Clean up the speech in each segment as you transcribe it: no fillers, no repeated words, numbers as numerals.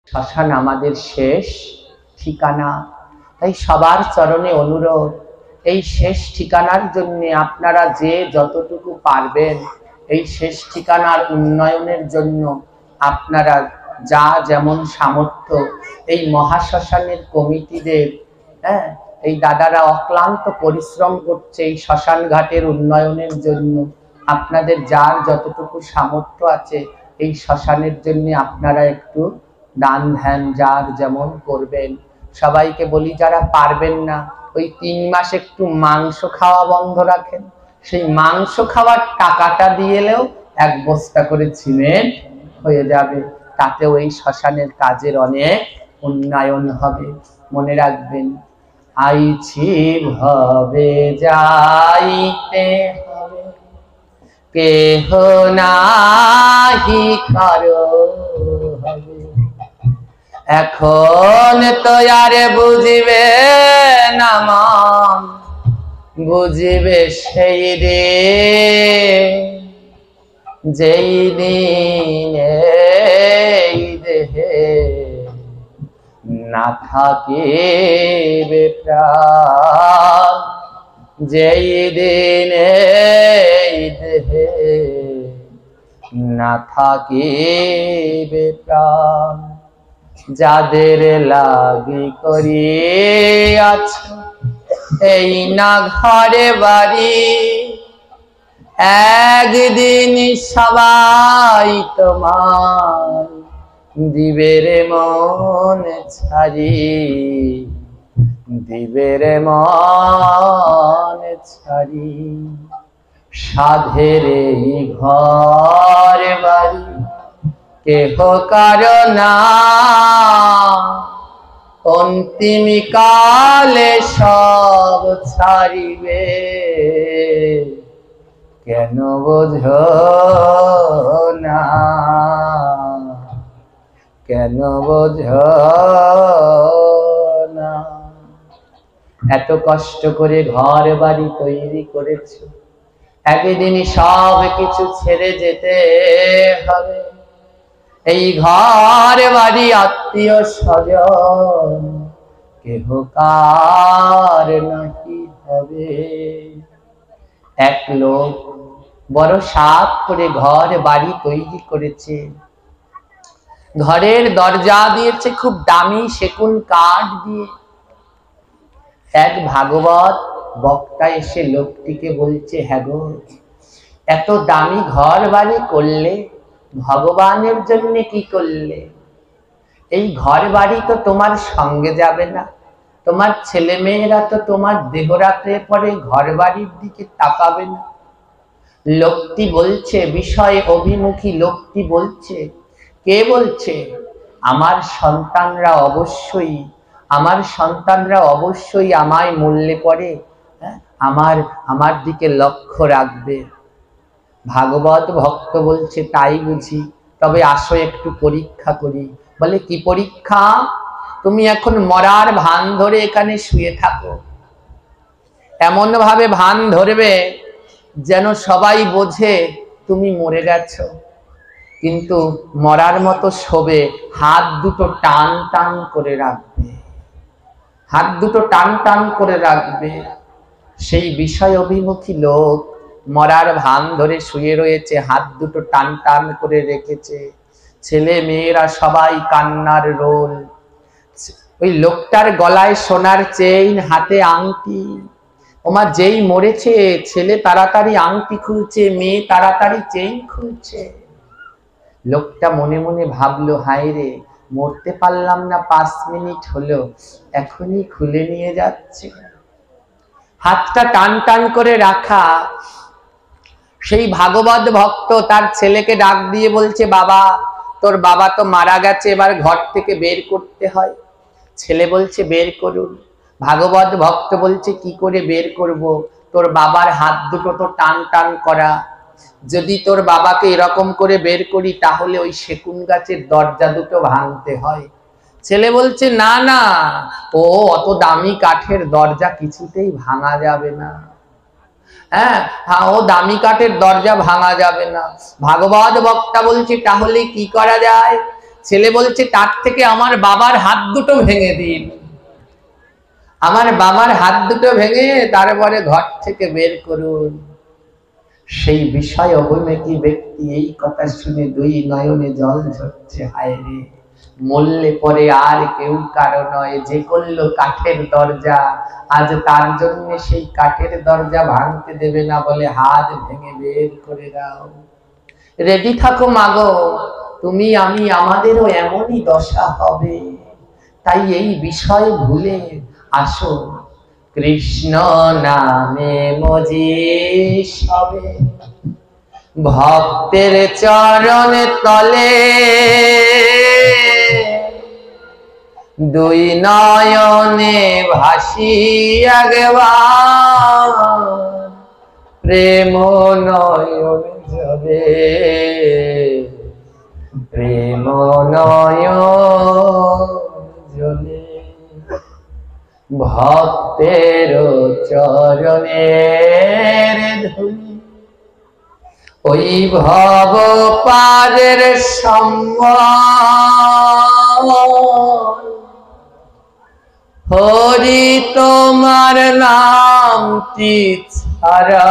শ্মশান আমাদের শেষ ঠিকানা। তাই সবার চরণে অনুরোধ, এই শেষ ঠিকানার জন্য আপনারা যে যতটুকু পারবেন এই শেষ ঠিকানার উন্নয়নের জন্য আপনারা যা যেমন সামর্থ্য, এই মহাশ্মশানের কমিটিদের এই দাদারা অক্লান্ত পরিশ্রম করছে এই শ্মশান ঘাটের উন্নয়নের জন্য। আপনাদের যার যতটুকু সামর্থ্য আছে এই শ্মশানের জন্য আপনারা একটু দান ধ্যান যার যেমন করবেন। সবাইকে বলি যারা পারবেন না ওই 3 মাস একটু মাংস খাওয়া বন্ধ রাখেন, সেই মাংস খাওয়ার টাকাটা দিয়েলেও 1 বস্তা করে সিমেন্ট হয়ে যাবে, তাতেও এই শ্মশানের কাজের অনেক উন্নয়ন হবে। মনে রাখবেন, আইছি ভবে যাইতে হবে, কেহ নাহি কারো হবে। এখন তো আর বুঝিবে না মন, বুঝিবে সেই দিন, যেই দিন এই দেহে না থাকিবে প্রাণ, যেই দিন এই দেহে না থাকিবে প্রাণ। যাদের লাগি করিয়াছ এই না ঘরে বাড়ি, একদিন সবাই তোমার দিবে রে মন ছাড়ি, দিবে রে মন ছাড়ি। সাধের এই ঘর বাড়ি কেহ কারো না, অন্তিম কালে সব ছাড়িবে, কেন বোঝো না, কেন বোঝো না। এত কষ্ট করে ঘর বাড়ি তৈরি করেছো, একদিনই সব কিছু ছেড়ে যেতে হবে। এই ঘর বাড়ি আত্মীয় স্বজন কেহ কার নাকি হবে। এক লোক বড় সাধ করে ঘর বাড়ি তৈরি করেছে, ঘরের দরজা দিয়েছে খুব দামি সেগুন কাঠ দিয়ে। এক ভাগবত বক্তা এসে লোকটিকে বলছে, হ্যাঁ গো, এত দামি ঘর বাড়ি করলে, ভগবানের জন্য কি করলে? এই ঘর বাড়ি তো তোমার সঙ্গে যাবে না, তোমার ছেলে মেয়েরা তো তোমার দেহরাত্রে পরে ঘর বাড়ির দিকে তাকাবে না। লোকটি বলছে, বিষয় অভিমুখী লোকটি বলছে, কে বলছে? আমার সন্তানরা অবশ্যই আমায় মূল্যে পড়ে আমার দিকে লক্ষ্য রাখবে। ভাগবত ভক্ত বলছে, তাই বুঝি, তবে আসো একটু পরীক্ষা করি। বলে, কি পরীক্ষা? তুমি এখন মরার ভান ধরে এখানে শুয়ে থাকো, এমন ভাবে ভান ধরবে যেন সবাই বোঝে তুমি মরে গেছো, কিন্তু মরার মতো শোবে, হাত দুটো টান টান করে রাখবে, হাত দুটো টান টান করে রাখবে। সেই বিষয় অভিমুখী লোক মরার ভান ধরে শুয়ে রয়েছে, হাত দুটো টান টান করে রেখেছে, ছেলে মেয়েরা সবাই কান্নার রোল। ওই লোকটার গলায় সোনার চেইন, হাতে আংটি। ওমা, যেই মরেছে ছেলে তাড়াতাড়ি আংটি খুলছে, মেয়ে তাড়াতাড়ি চেইন খুলছে। লোকটা মনে মনে ভাবলো, হায় রে, মরতে পারলাম না, 5 মিনিট হলো, এখনই খুলে নিয়ে যাচ্ছে। হাতটা টান টান করে রাখা। সেই ভাগবত ভক্ত তার ছেলেকে ডাক দিয়ে বলছে, বাবা, তোর বাবা তো মারা গেছে, এবার ঘর থেকে বের করতে হয়। ছেলে বলছে, বের করুন। ভাগবত ভক্ত বলছে, কি করে বের করব? তোর বাবার হাত দুটো তো টান টান করা, যদি তোর বাবাকে এরকম করে বের করি তাহলে ওই সেগুন গাছের দরজা দুটো ভাঙতে হয়। ছেলে বলছে, না না, ও অত দামি কাঠের দরজা কিছুতেই ভাঙা যাবে না। হ্যাঁ, ও দামি কাঠের দরজা ভাঙা যাবে না। ভাগবত বক্তা বলছে, তাহলে কি করা যায়? ছেলে বলছে তার থেকে আমার বাবার হাত দুটো ভেঙে দিন, আমার বাবার হাত দুটো ভেঙে তারপরে ঘর থেকে বের করুন। সেই বিষয় অভিমুখী ব্যক্তি এই কথা শুনে দুই নয়নে জল ঝরছে, হায় রে, মরলে পরে আর কেউ কারো নয়, যে করলো কাঠের দরজা, আজ তার জন্য সেই কাঠের দরজা ভাঙতে দেবে না বলে হাত ভেঙে বের করে দাও। রেডি থাকো মাগো, তুমি আমি আমাদেরও এমনই দশা হবে। তাই এই বিষয় ভুলে আসো, কৃষ্ণ নামে মজি সবে, ভক্তের চরণ তলে দুই নয়নে ভাসি একবার, প্রেম নয়ন যাবে, প্রেম নয়ন জলে, ভক্তের চরণের ধুলি, ওই ভব পারের সম্বল, হরি তোমার নামটি ছাড়া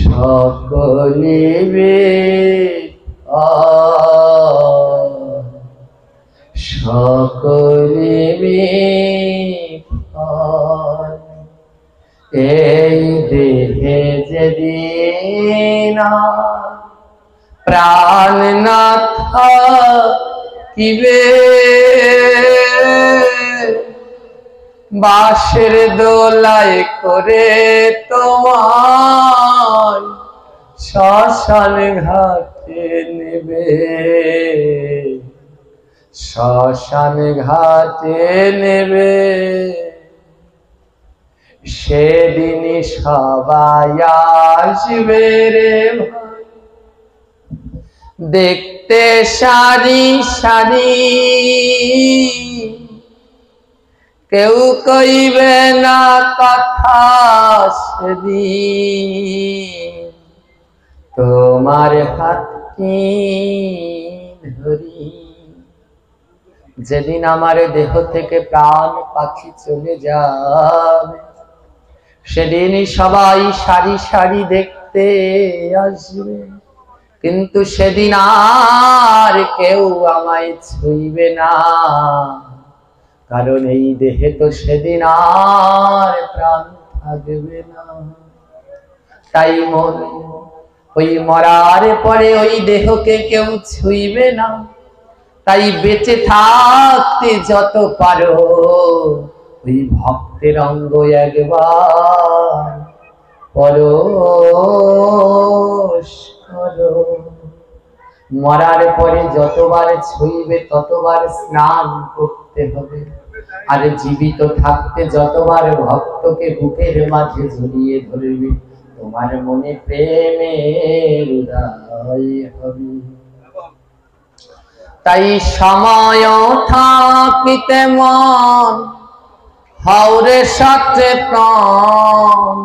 সকলে সকলে এই দেহে যেদিন প্রাণ না থাকিবে, বাঁশের দোলায় করে তোমার শ্মশান ঘাটে নেবে, শ্মশান ঘাটে নেবে। সেদিন সবাই আসবে রে ভাই, দেখতে সারি সারি, কেউ কইবে না কথা সেদিন, তোমার হাত কি ধরি। যেদিন আমার দেহ থেকে প্রাণ পাখি চলে যাবে, সেদিনই সবাই সারি সারি দেখতে আসবে, কিন্তু সেদিন আর কেউ আমায় ছুঁইবে না, কারণ এই দেহে তো সেদিন আর প্রাণ থাকবে না। তাই মনে ওই মরার পরে ওই দেহকে কেউ ছুঁইবে না, তাই বেঁচে থাকতে যত পারো ওই ভক্তের অঙ্গ একবার পরশ করো। মরার পরে যতবার ছুঁইবে ততবার স্নান করতে হবে, আর জীবিত থাকতে যতবার ভক্তকে বুকের মাঝে জড়িয়ে ধরবে, তোমার মনে প্রেমের উদয় হবে। তাই সময় থাকিতে মন হাওরে সচেতন,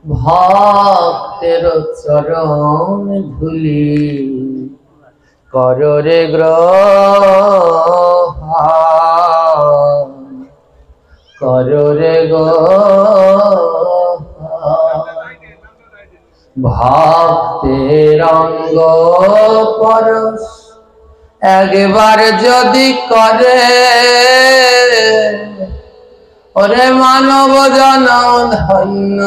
ভক্তের চরণ ধুলি কররে গ্রহণ, কররে ভক্তের অঙ্গ পরশ একবার যদি করে, ওরে মানব জনম ধন্য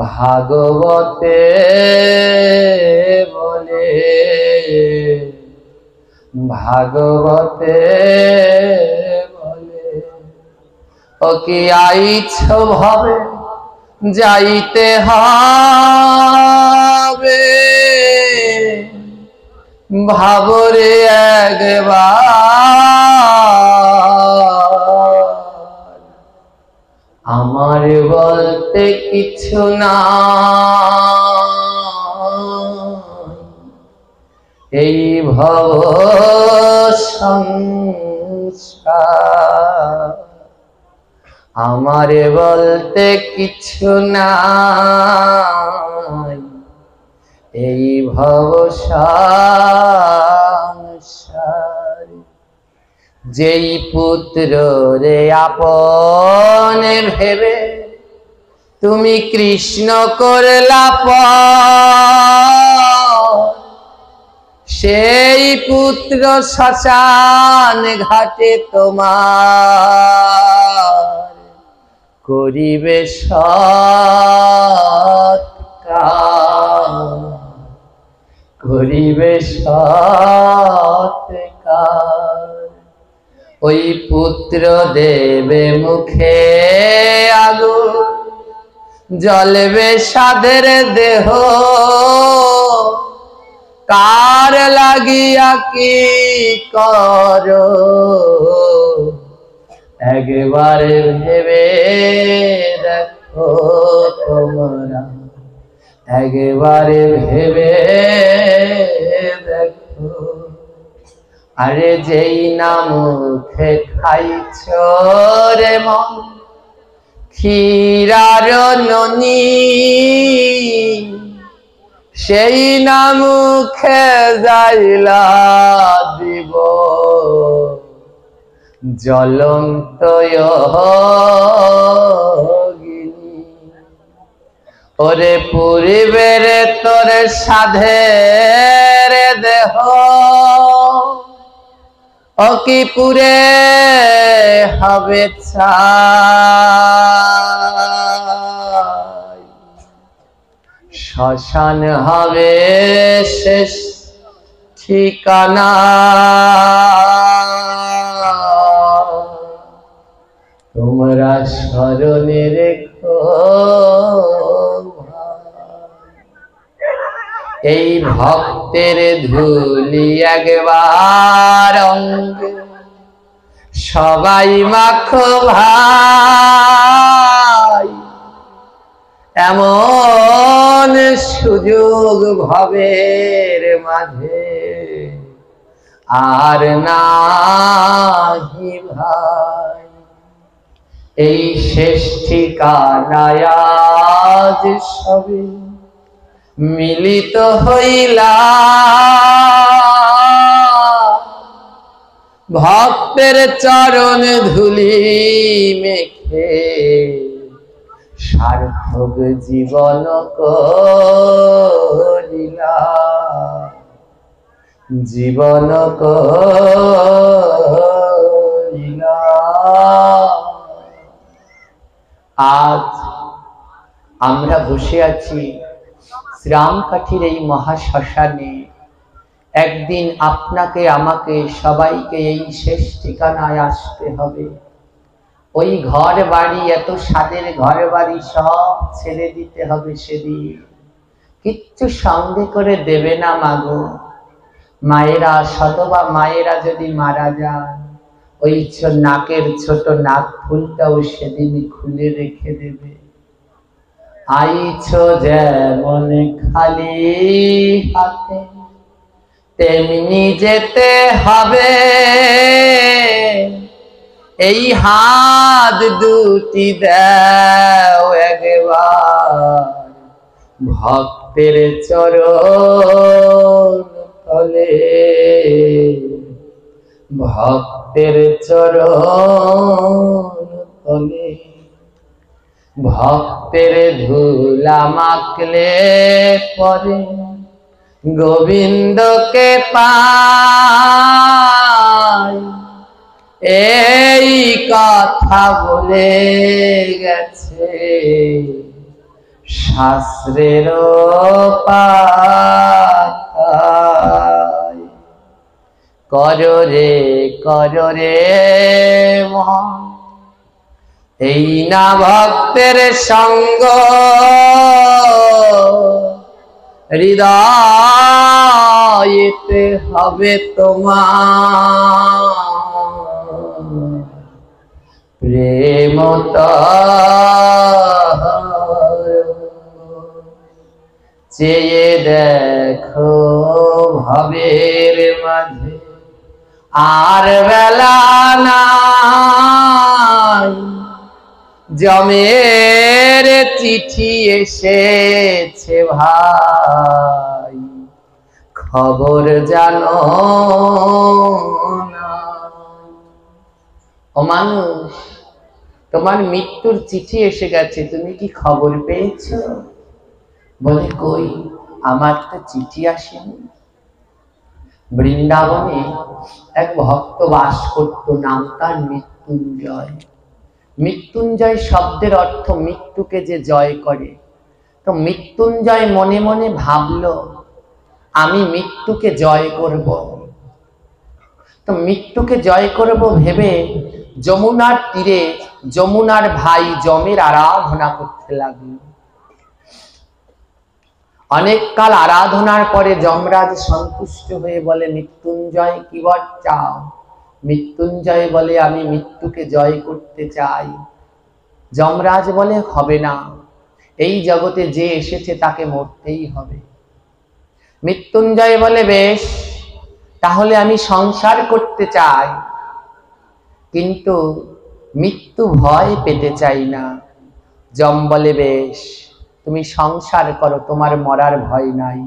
ভাগবতে বলে, ভাগবতে বলে, ও কি আইছ ভাবে যাইতে হবে, ভাবরে একবার, আমার বলতে কিছু না, এই ভব সংসার আমারে বলতে কিছু নাই, এই ভব সংসার। যেই পুত্র রে আপন ভেবে তুমি কৃষ্ণ করলা পর, সেই পুত্র শ্মশান ঘাটে তোমার করিবে সৎকার, করিবে সৎকার। ওই পুত্র দেবে মুখে আগুন, জ্বলবে সাধের দেহ, কার লাগিয়া কি করো একবার ভেবে দেখো তোমরা, একবার ভেবে দেখো। আরে যেই না মুখে খাইছ রে মন ক্ষীরার ননি, সেই না মুখে যাইলা দিব জ্বলন্ত অগ্নি। ওরে পুরিবের তোর সাধের দেহ, ও কি পুরে হবে ছাই, শ্মশান হবে শেষ ঠিকানা। তোমরা স্মরণে রেখো এই ভক্তের ধুলি একবার অঙ্গে সবাই মাখো ভাই, এমন সুযোগ ভবের মাঝে আর নাহি ভাই। এই শেষ ঠিকানায় আজ সবে মিলিত হইলা, ভক্তের চরণ ধুলি মেখে সার্থক জীবন করিলা, জীবন করিলা। আজ আমরা বসে আছি শ্রামকাঠির এই মহাশ্মশানে। একদিন আপনাকে আমাকে সবাইকে এই শেষ ঠিকানায় আসতে হবে। ওই ঘর বাড়ি, এত স্বাদের ঘর বাড়ি সব ছেড়ে দিতে হবে সেদিন। কিচ্ছু সঙ্গে করে দেবে না মাগো। মায়েরা, সতবা মায়েরা যদি মারা যান, ওই নাকের ছোট নাক ফুলটাও সেদিন খুলে রেখে দেবে। আইছো যেমন খালি হাতে, তেমনি যেতে হবে। এই হাত দুটি দাও একবার ভক্তের চরণ তলে, ভক্তের চরণ তলে। ভক্তের ধুলা মাখলে পরে গোবিন্দকে পাই, এই কথা বলে গেছে শাস্ত্রের পাতায়। করো রে মন এই না ভক্তের সঙ্গ, হৃদয়েতে হবে তোমার প্রেম চেয়ে দেখো ভবের মাঝে আর বেলা নাই, জমের চিঠি এসেছে ভাই, খবর জানো না। ও মানুষ, তোমার মৃত্যুর চিঠি এসে গেছে, তুমি কি খবর পেয়েছো? বলে কই, আমার তো চিঠি আসেনি। বৃন্দাবনে এক ভক্ত বাস করত, নাম তার মৃত্যুঞ্জয়। মৃত্যুঞ্জয় শব্দের অর্থ মৃত্যুকে যে জয় করে। তো মৃত্যুঞ্জয় মনে মনে ভাবলো, আমি মৃত্যুকে জয় করব। তো মৃত্যুকে জয় করব ভেবে যমুনার তীরে যমুনার ভাই যমের আরাধনা করতে লাগলো। অনেক কাল আরাধনার পরে যমরাজ সন্তুষ্ট হয়ে বলে, মৃত্যুঞ্জয় কি বর চাও? মৃত্যুঞ্জয় বলে, আমি মৃত্যুকে জয় করতে চাই। যমরাজ বলে, হবে না, এই জগতে যে এসেছে তাকে মরতেই হবে। মৃত্যুঞ্জয় বলে, বেশ, তাহলে আমি সংসার করতে চাই, কিন্তু মৃত্যু ভয় পেতে চাই না। যম বলে, বেশ, তুমি সংসার করো, তোমার মরার ভয় নাই।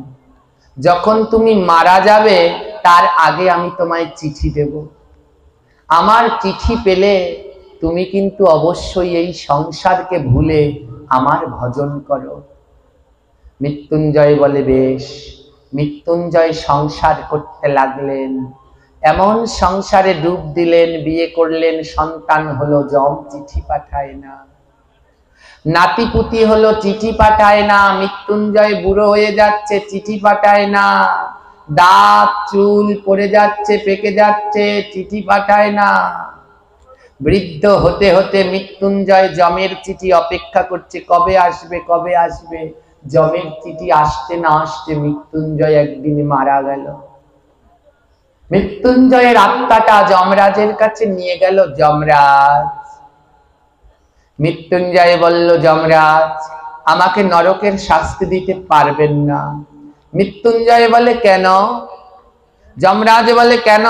যখন তুমি মারা যাবে তার আগে আমি তোমায় চিঠি দেব। আমার চিঠি পেলে তুমি কিন্তু অবশ্যই এই সংসারকে ভুলে আমার ভজন করো। মৃত্যুঞ্জয় বলে, বেশ। মৃত্যুঞ্জয় সংসার করতে লাগলেন। এমন সংসারে ডুব দিলেন, বিয়ে করলেন, সন্তান হলো, যম চিঠি পাঠায় না। নাতিপুতি হলো, চিঠি পাঠায় না। মৃত্যুঞ্জয় বুড়ো হয়ে যাচ্ছে, চিঠি পাঠায় না। দাঁত চুল পড়ে যাচ্ছে, পেকে যাচ্ছে, চিঠি পাঠায় না। বৃদ্ধ হতে হতে মৃত্যুঞ্জয় যমের চিঠি অপেক্ষা করছে, কবে আসবে, কবে আসবে। যমের চিঠি আসতে না আসতে মৃত্যুঞ্জয় একদিন মারা গেল। মৃত্যুঞ্জয়ের আত্মাটা যমরাজের কাছে নিয়ে গেল যমরাজ। মৃত্যুঞ্জয় বলল, যমরাজ, আমাকে নরকের শাস্তি দিতে পারবেন না। মৃত্যুঞ্জয় বলে, কেন? যমরাজ বলে, কেন?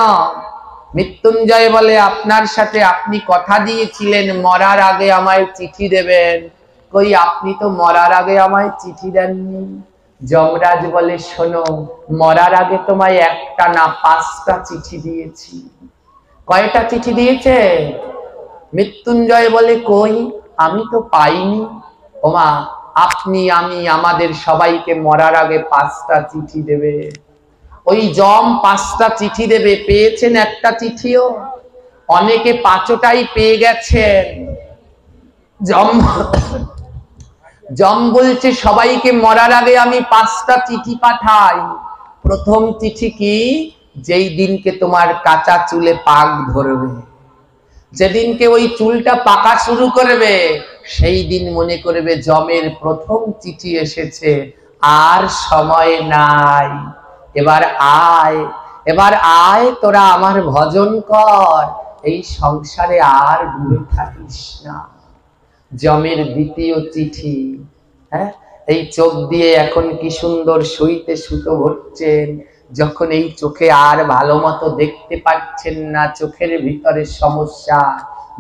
মৃত্যুঞ্জয় বলে, আপনার সাথে আপনি কথা দিয়েছিলেন মরার আগে আমায় চিঠি দেবেন, কই আপনি তো মরার আগে আমায় চিঠি দেননি। যমরাজ বলে, শোনো, মরার আগে তোমায় একটা না 5টা চিঠি দিয়েছি। কয়টা চিঠি দিয়েছে? মৃত্যুঞ্জয় বলে, কই, আমি তো পাইনি। ওমা, আপনি, আমি, আমাদের সবাইকে মরার আগে 5টা চিঠি দেবে। ওই যম 5টা চিঠি দেবে, পেয়েছেন একটা চিঠিও? অনেকে 5টাই পেয়ে গেছেন। যম বলছে, সবাইকে মরার আগে আমি 5টা চিঠি পাঠাই। প্রথম চিঠি কি? যেই দিনকে তোমার কাঁচা চুলে পাক ধরবে, যেদিনকে ওই চুলটা পাকা শুরু করবে, সেই দিন মনে করবে যমের প্রথম চিঠি এসেছে, আর সময় নাই, এবার আয়, এবার আয়, তোরা আমার ভজন কর, এই সংসারে আর ডুবে থাকিস না। যমের দ্বিতীয় চিঠি, হ্যাঁ, এই চোখ দিয়ে এখন কি সুন্দর শুইতে সুতো ভরছেন, যখন এই চোখে আর ভালো মতো দেখতে পাচ্ছেন না, চোখের ভিতরে সমস্যা,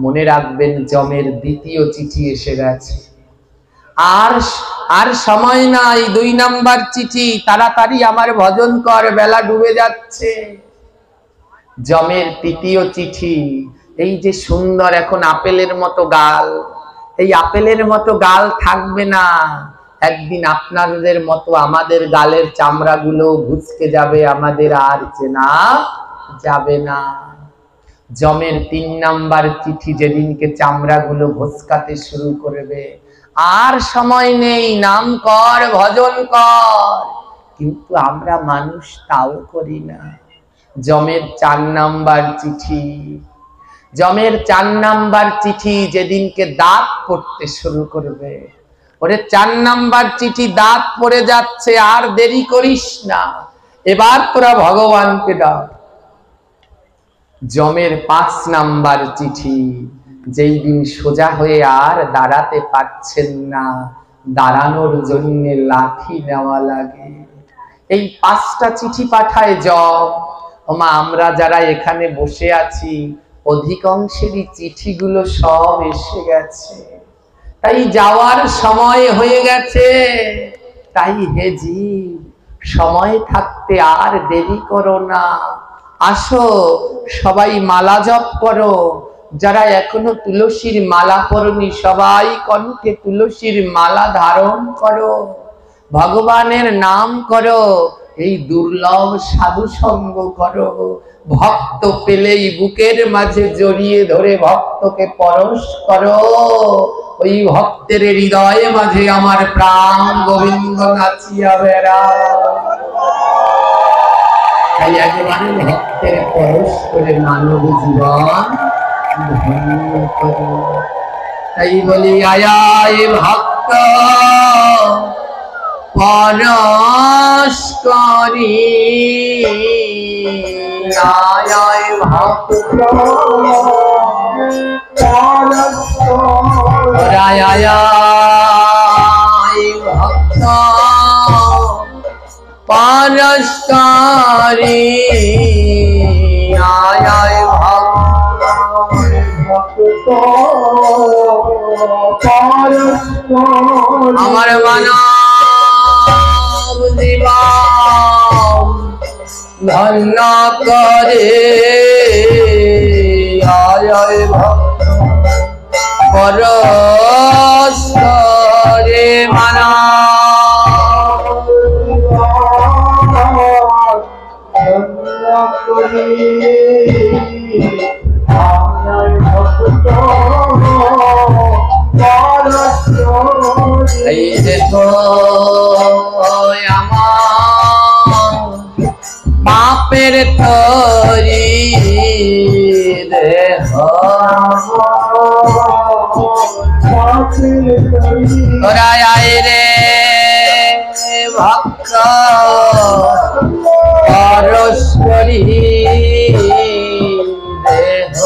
মনে রাখবেন যমের দ্বিতীয় চিঠি এসে গেছে। আর সময় নাই, 2 নাম্বার চিঠি, তাড়াতাড়ি আমার ভজন কর, বেলা ডুবে যাচ্ছে। যমের তৃতীয় চিঠি, এই যে সুন্দর এখন আপেলের মতো গাল, এই আপেলের মতো গাল থাকবে না, একদিন আপনাদের মতো আমাদের গালের চামড়াগুলো ঘুচকে যাবে, আমাদের আর চেনা যাবে না। যমের 3 নাম্বার চিঠি, যেদিনকে চামড়াগুলো ঘোচকাতে শুরু করবে, আর সময় নেই, নাম কর, ভজন কর, কিন্তু আমরা মানুষ তাও করি না। যমের 4 নাম্বার চিঠি, যমের 4 নাম্বার চিঠি, যেদিনকে দাঁত পড়তে শুরু করবে, ওরে 4 নাম্বার চিঠি, দাঁত পড়ে যাচ্ছে, আর দেরি করিস না, এবার তোরা ভগবানকে ডাক। যমের 5 নাম্বার চিঠি, যেই দিন সোজা হয়ে আর দাঁড়াতে পারছেন না, দাঁড়ানোর জন্য লাঠি নেওয়া লাগে, এই 5টা চিঠি পাঠায় যম। ওমা, আমরা যারা এখানে বসে আছি, অধিকাংশেরই চিঠিগুলো সব এসে গেছে। তাই যাওয়ার সময় হয়ে গেছে। তাই হে জীব, সময় থাকতে আর দেরি করো না, আসো সবাই মালা জপ করো। যারা এখনো তুলসীর মালা পরনি সবাই কণ্ঠে তুলসীর মালা ধারণ করো, ভগবানের নাম করো, এই দুর্লভ সাধু সঙ্গ করো। ভক্ত পেলেই বুকের মাঝে জড়িয়ে ধরে ভক্তকে পরশ করো। ওই ভক্তের হৃদয়ে মাঝে আমার প্রাণ গোবিন্দ নাচিয়া বেড়ায়। তাই একেবারে ভক্তের পরশ করে মানব জীবন ধন্য করো। তাই বলি আয় ভক্ত পরশ করি, আয় ভক্ত পরশ করি, আয় ভক্ত পরশ করি, আয় ভক্ত পরশ করি। আমার মানব জীবন ধন্য করে, আয় ভক্ত পরশ করে। মানব ধন্য করে, আয় ভক্ত পরশ করে। এই দেখো আমার পাপের তরি দেহ, তোরা আয় রে ভক্ত পরশ করি দেহ,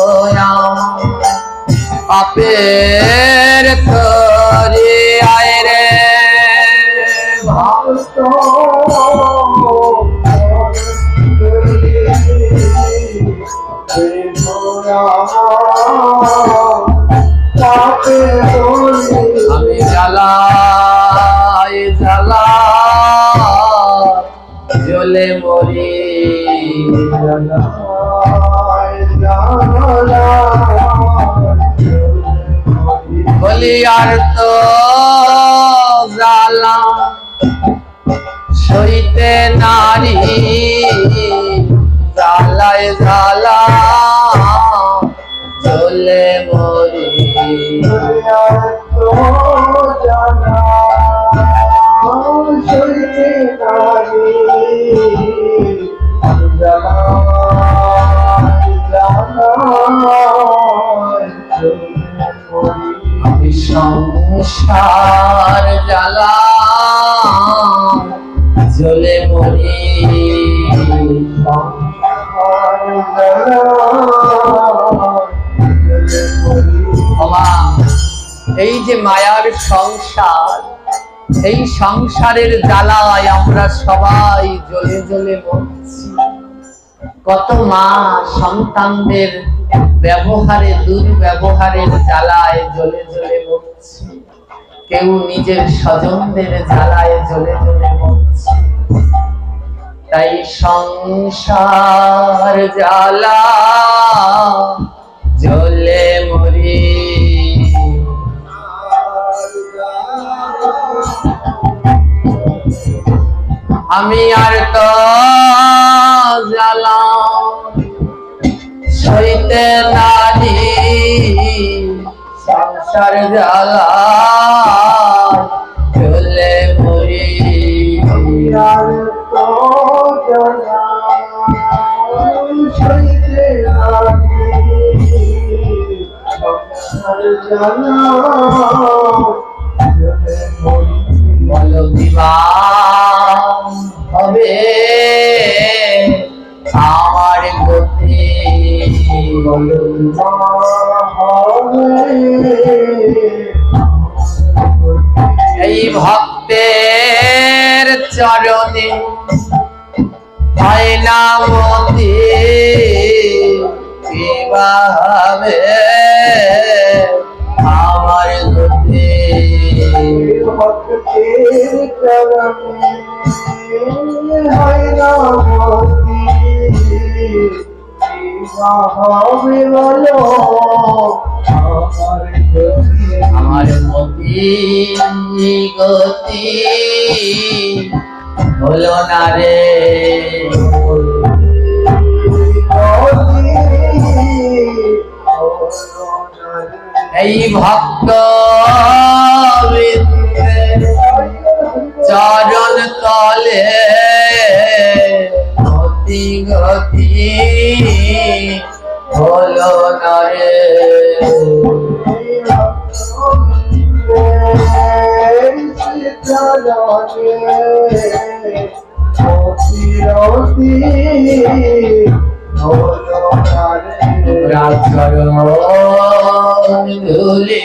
পাপের তরি আয় রে ভক্ত আমি জ্বালাই জ্বালা জ্বলে মরি, বলি আর তো জ্বালা সইতে নারী, জ্বালায় জ্বালা জ্বলে মরি, সইতে নারী আমি সংসার জ্বালা জ্বলে মরি, এই যে মায়ার সংসার, এই সংসারের জ্বালায় আমরা সবাই জ্বলে জ্বলে মরছি। কত মা সন্তানদের ব্যবহারে দুর্ব্যবহারের জ্বালায় জ্বলে জ্বলে মরছে, কেউ নিজের স্বজনদের জ্বালায় জ্বলে জ্বলে মরছে। তাই সংসার জ্বালা জ্বলে মরি, আমি আর তো জ্বালা সইতে নারী, সংসার জ্বালা জ্বলে মরি, আর তো জ্বালা সইতে নারী, সংসার জ্বালা জ্বলে মরি। বলো বিবাহ হবে আমার গতি, বলো বিবাহ হবে এই ভক্তের চরণে, হয় না মতি বিবাহ হবে আমার গতি, ভক্তের চরণে হয় না মতি, হবে বলো আমার মতি গতি হলো না রে। এই ভক্ত চরণ তলে মতি গতি হলো না রে। ধুলি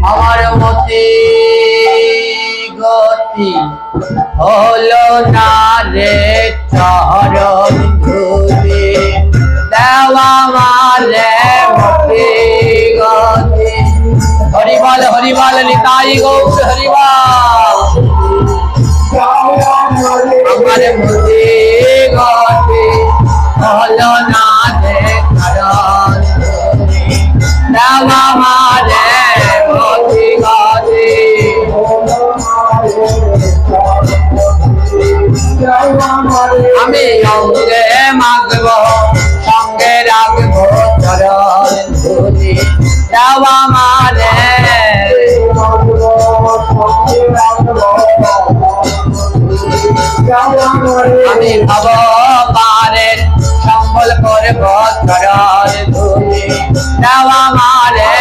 আমার মতি গতি হলো না রে, চরণ ধুলি দেওয়া মারে মতি গতি। হরিবল হরিবল নিতাই গৌর হরিবল। আমার মতি গতি হলো না রে, চরণ ধুলি দেওয়া মারে মতি গতি। আমি অঙ্গে মাগব সঙ্গে রাখব চরণ ধুলি দেওয়া মারে। আমি ভব পারের সম্বল করব চরণ ধুলি দেওয়া মারে।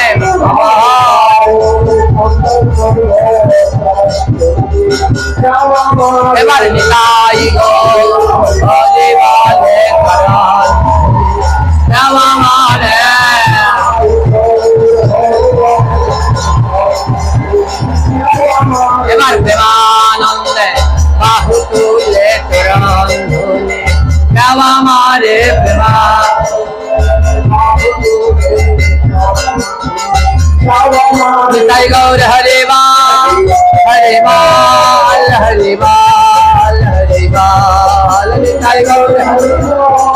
এবার নিতাই গৌর হরিবলে চরণ দেওয়া মারে। এবার প্রেমানন্দে বাহু তুলে চরণ ধুলি দেওয়া মারে। প্রেমা নিতাই গৌর হরিবল হরিবল হরিবল হরিবল। নিতাই গৌর হরিবল।